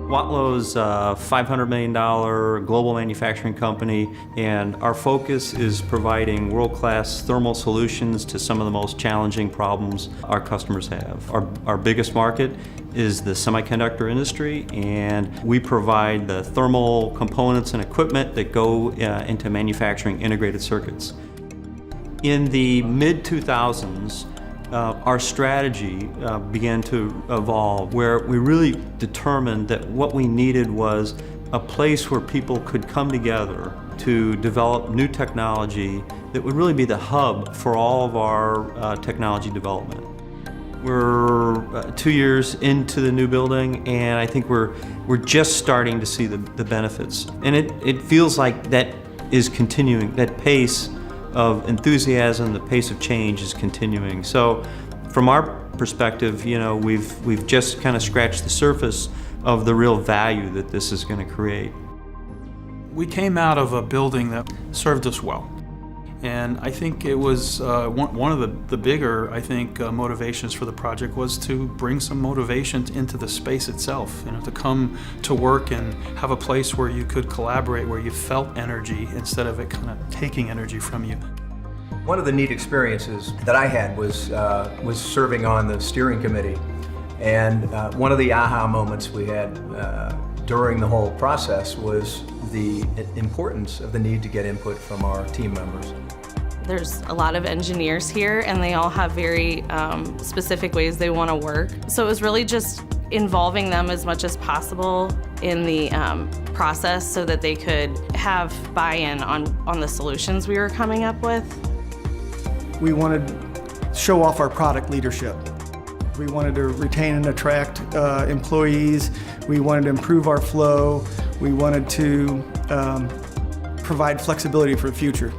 Watlow's a $500 million global manufacturing company, and our focus is providing world-class thermal solutions to some of the most challenging problems our customers have. Our biggest market is the semiconductor industry, and we provide the thermal components and equipment that go into manufacturing integrated circuits. In the mid-2000s, our strategy began to evolve, where we really determined that what we needed was a place where people could come together to develop new technology that would really be the hub for all of our technology development. We're 2 years into the new building, and I think we're just starting to see the benefits. And it feels like that is continuing, that pace of enthusiasm, the pace of change is continuing. So from our perspective, you know, we've just kind of scratched the surface of the real value that this is going to create. We came out of a building that served us well. And I think it was one of the bigger, I think, motivations for the project was to bring some motivation into the space itself. You know, to come to work and have a place where you could collaborate, where you felt energy instead of it kind of taking energy from you. One of the neat experiences that I had was serving on the steering committee. And one of the aha moments we had during the whole process was the importance of the need to get input from our team members. There's a lot of engineers here, and they all have very specific ways they want to work. So it was really just involving them as much as possible in the process so that they could have buy-in on the solutions we were coming up with. We wanted to show off our product leadership. We wanted to retain and attract employees. We wanted to improve our flow. We wanted to provide flexibility for the future.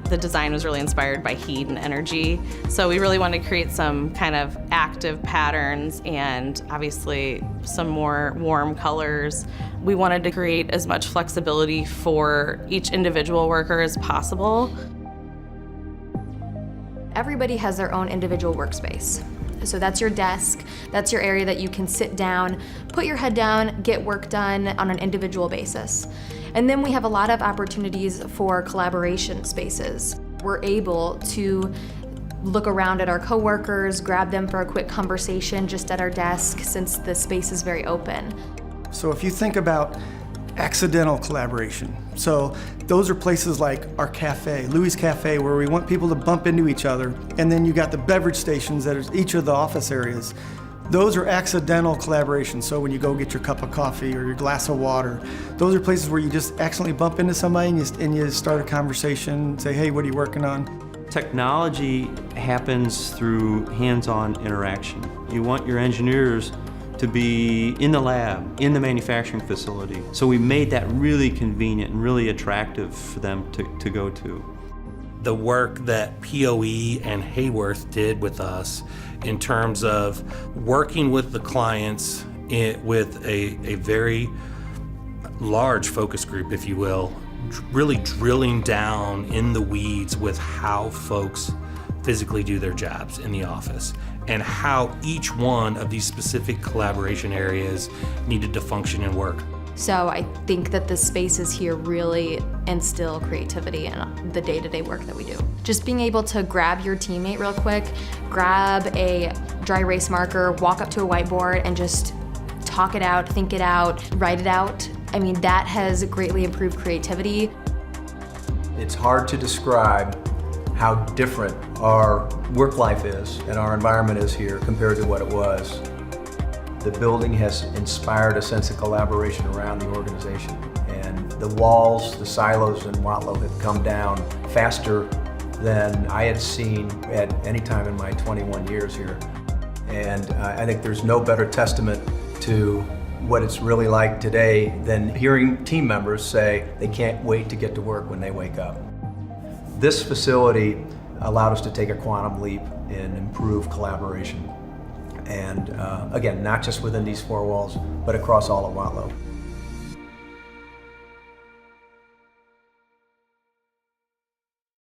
The design was really inspired by heat and energy, so we really wanted to create some kind of active patterns and obviously some more warm colors. We wanted to create as much flexibility for each individual worker as possible. Everybody has their own individual workspace. So that's your desk, that's your area that you can sit down, put your head down, get work done on an individual basis. And then we have a lot of opportunities for collaboration spaces. We're able to look around at our coworkers, grab them for a quick conversation just at our desk since the space is very open. So if you think about accidental collaboration, so those are places like our cafe, Louis Cafe, where we want people to bump into each other, and then you got the beverage stations that are each of the office areas. Those are accidental collaborations. So when you go get your cup of coffee or your glass of water, those are places where you just accidentally bump into somebody and you start a conversation, say, hey, what are you working on? Technology happens through hands-on interaction. You want your engineers to be in the lab, in the manufacturing facility. So we made that really convenient and really attractive for them to go to. The work that POE and Haworth did with us in terms of working with the clients with a very large focus group, if you will, really drilling down in the weeds with how folks physically do their jobs in the office and how each one of these specific collaboration areas needed to function and work. So I think that the spaces here really instill creativity in the day-to-day work that we do. Just being able to grab your teammate real quick, grab a dry erase marker, walk up to a whiteboard and just talk it out, think it out, write it out. I mean, that has greatly improved creativity. It's hard to describe how different our work life is and our environment is here compared to what it was. The building has inspired a sense of collaboration around the organization, and the walls, the silos in Watlow have come down faster than I had seen at any time in my 21 years here. And I think there's no better testament to what it's really like today than hearing team members say they can't wait to get to work when they wake up. This facility allowed us to take a quantum leap and improve collaboration. And again, not just within these four walls, but across all of Watlow.